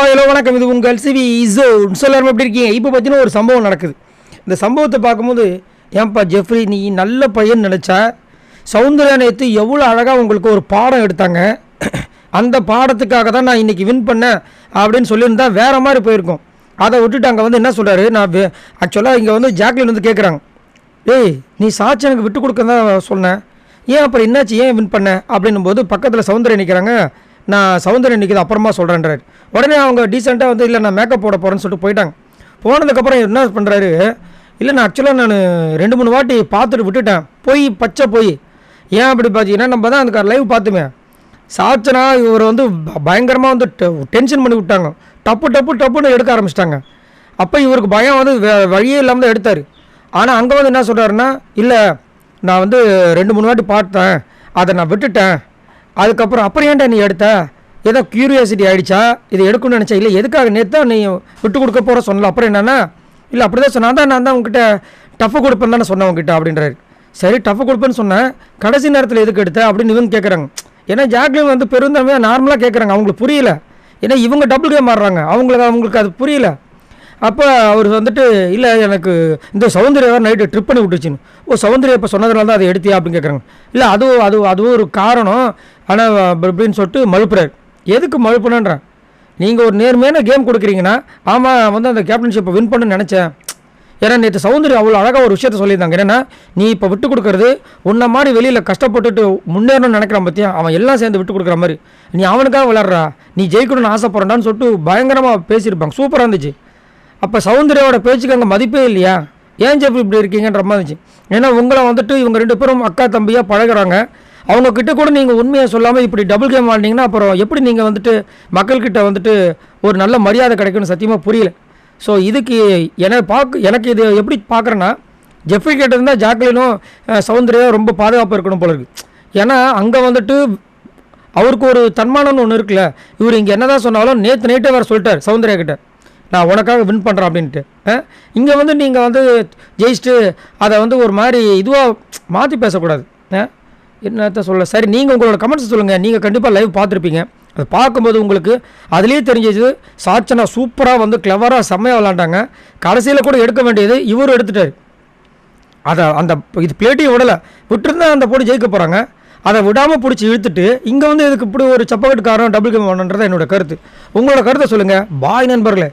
Hi hello வணக்கம். இது உங்கள் சிவி ஜோன். எல்லாரும் எப்படி இருக்கீங்க? இப்போ பார்த்தீங்கன்னா ஒரு சம்பவம் நடக்குது. இந்த சம்பவத்தை பார்க்கும்போது ஏன்பா ஜெஃப்ரி நீ நல்ல பையன் நினச்சா சௌந்தர்யா நேற்று எவ்வளோ அழகாக உங்களுக்கு ஒரு பாடம் எடுத்தாங்க. அந்த பாடத்துக்காக தான் நான் இன்றைக்கி வின் பண்ணேன் அப்படின்னு சொல்லியிருந்தா வேறு மாதிரி போயிருக்கோம். அதை விட்டுட்டு அங்கே வந்து என்ன சொல்கிறாரு, நான் ஆக்சுவலாக இங்கே வந்து ஜாக்லின் வந்து கேட்குறாங்க, ஏய் நீ சாட்சி எனக்கு விட்டு கொடுக்க தான் சொன்னேன், ஏன் அப்புறம் என்னாச்சு, ஏன் வின் பண்ணேன் அப்படின்னும் போது பக்கத்தில் சௌந்தர்யா நிற்கிறாங்க. நான் சௌந்தர்யா நிற்கிது அப்புறமா சொல்கிறேன்றாரு. உடனே அவங்க டீசெண்டாக வந்து இல்லை நான் மேக்கப் போட போகிறேன்னு சொல்லிட்டு போயிட்டாங்க. போனதுக்கப்புறம் என்ன பண்ணுறாரு, இல்லை நான் ஆக்சுவலாக நான் 2-3 வாட்டி பார்த்துட்டு விட்டுட்டேன், போய் பச்சை போய். ஏன் அப்படி பார்த்தீங்கன்னா நம்ம தான் அந்த லைவ் பார்த்துமே சாச்சனா இவர் வந்து பயங்கரமாக வந்து டென்ஷன் பண்ணி விட்டாங்க. டப்புன்னு எடுக்க ஆரம்பிச்சிட்டாங்க. அப்போ இவருக்கு பயம் வந்து வழியே இல்லாமல் தான் எடுத்தார். ஆனால் அங்கே வந்து என்ன சொல்கிறாருன்னா, இல்லை நான் வந்து 2-3 வாட்டி பார்த்தேன், அதை நான் விட்டுட்டேன், அதுக்கப்புறம் ஏன்டா நீ எடுத்த, ஏதோ க்யூரியாசிட்டி ஆகிடுச்சா, இதை எடுக்கணும்னு நினச்சா, இல்லை எதுக்காக நேற்று நீ விட்டு கொடுக்க போகிற சொன்னல, அப்புறம் என்னென்னா இல்லை அப்படி தான் சொன்னால் தான் நான் தான் உங்ககிட்ட டஃப்பு கொடுப்பேன் தானே சொன்னேன் உங்ககிட்ட அப்படின்றாரு. சரி டஃப்பு கொடுப்பேன்னு சொன்னேன், கடைசி நேரத்தில் எதுக்கு எடுத்த அப்படின்னு இவங்க கேட்குறாங்க. ஏன்னா ஜாக்லின் வந்து பெருந்தன்மையாக நார்மலாக கேட்குறாங்க, அவங்களுக்கு புரியல. ஏன்னா இவங்க டபுள் கேம் ஆடுறாங்க, அவங்களுக்கு அது புரியல. அப்போ அவர் வந்துட்டு இல்லை எனக்கு இந்த சௌந்தர்யாவை நைட்டு ட்ரிப் பண்ணி விட்டுச்சுன்னு. சௌந்தர்யா இப்போ சொன்னதுனால தான் அதை எடுத்தியா அப்படின்னு கேட்குறாங்க. இல்லை அதுவும் ஒரு காரணம், ஆனால் அப்படின்னு சொல்லிட்டு மழுப்புறாரு. எதுக்கு மழுப்புனன்றேன், நீங்கள் ஒரு நேர்மையான கேம் கொடுக்குறீங்கன்னா, ஆமாம் வந்து அந்த கேப்டன்ஷிப்பை வின் பண்ணணும்னு நினச்சேன். ஏன்னா நேற்று சௌந்தர்யா அவ்வளோ அழகாக ஒரு விஷயத்த சொல்லியிருந்தாங்க. ஏன்னா நீ இப்போ விட்டு கொடுக்குறது உன்னை மாதிரி வெளியில் கஷ்டப்பட்டுட்டு முன்னேறணும்னு நினைக்கிறான் பற்றியா, அவன் எல்லாம் சேர்ந்து விட்டு கொடுக்குற மாதிரி, நீ அவனுக்காக விளாட்றா, நீ ஜெயிக்கணும்னு ஆசைப்படுறான்னு சொல்லிட்டு பயங்கரமாக பேசியிருப்பாங்க. சூப்பராக இருந்துச்சு. அப்போ சௌந்தர்யாவோட பேச்சுக்கு அங்கே மதிப்பே இல்லையா, ஏன் ஜெஃப்ரி இப்படி இருக்கீங்கன்ற மாதிரி இருந்துச்சு. ஏன்னா உங்களை வந்துட்டு இவங்க 2 பேரும் அக்கா தம்பியாக பழகிறாங்க, அவங்கக்கிட்ட கூட நீங்கள் உண்மையை சொல்லாமல் இப்படி டபுள் கேம் ஆடினீங்கன்னா அப்புறம் எப்படி நீங்கள் வந்துட்டு மக்கள்கிட்ட வந்துட்டு ஒரு நல்ல மரியாதை கிடைக்கும்னு சத்தியமாக புரியல. ஸோ இதுக்கு எனக்கு இது எப்படி பார்க்குறேன்னா, ஜெஃப்ரி கிட்ட இருந்தால் ஜாக்லினும் சௌந்தர்யா ரொம்ப பாதுகாப்பாக இருக்கணும் போல இருக்குது. ஏன்னா அங்கே வந்துட்டு அவருக்கு ஒரு தன்மானம்னு ஒன்று இருக்குல்ல. இவர் இங்கே என்ன தான் சொன்னாலும் நேற்று நைட்டே வேறு சொல்லிட்டார் சௌந்தர்யா கிட்ட, நான் உனக்காக வின் பண்ணுறேன் அப்படின்ட்டு. இங்கே வந்து நீங்கள் வந்து ஜெயிச்சுட்டு அதை வந்து ஒரு மாதிரி இதுவாக மாற்றி பேசக்கூடாது. என்னத்த சொல்ல. சரி நீங்கள் உங்களோட கமெண்ட்ஸ் சொல்லுங்கள். நீங்கள் கண்டிப்பாக லைவ் பார்த்துருப்பீங்க. அதை பார்க்கும்போது உங்களுக்கு அதுலேயே தெரிஞ்சிச்சு சாச்சனா சூப்பராக வந்து கிளவராக செம்மையாக விளாண்டாங்க. கடைசியில் கூட எடுக்க வேண்டியது இவரும் எடுத்துட்டார். அதை அந்த இது பிளேட்டையும் விட்டுருந்தா அந்த போட்டு ஜெயிக்க போகிறாங்க. அதை விடாமல் பிடிச்சி இழுத்துட்டு இங்கே வந்து இதுக்கு இப்படி ஒரு சப்பக்கட்டுக்காரன் டபுள் கேம் பண்ணுறது என்னோட கருத்து. உங்களோட கருத்தை சொல்லுங்கள். பாய் நண்பர்களே.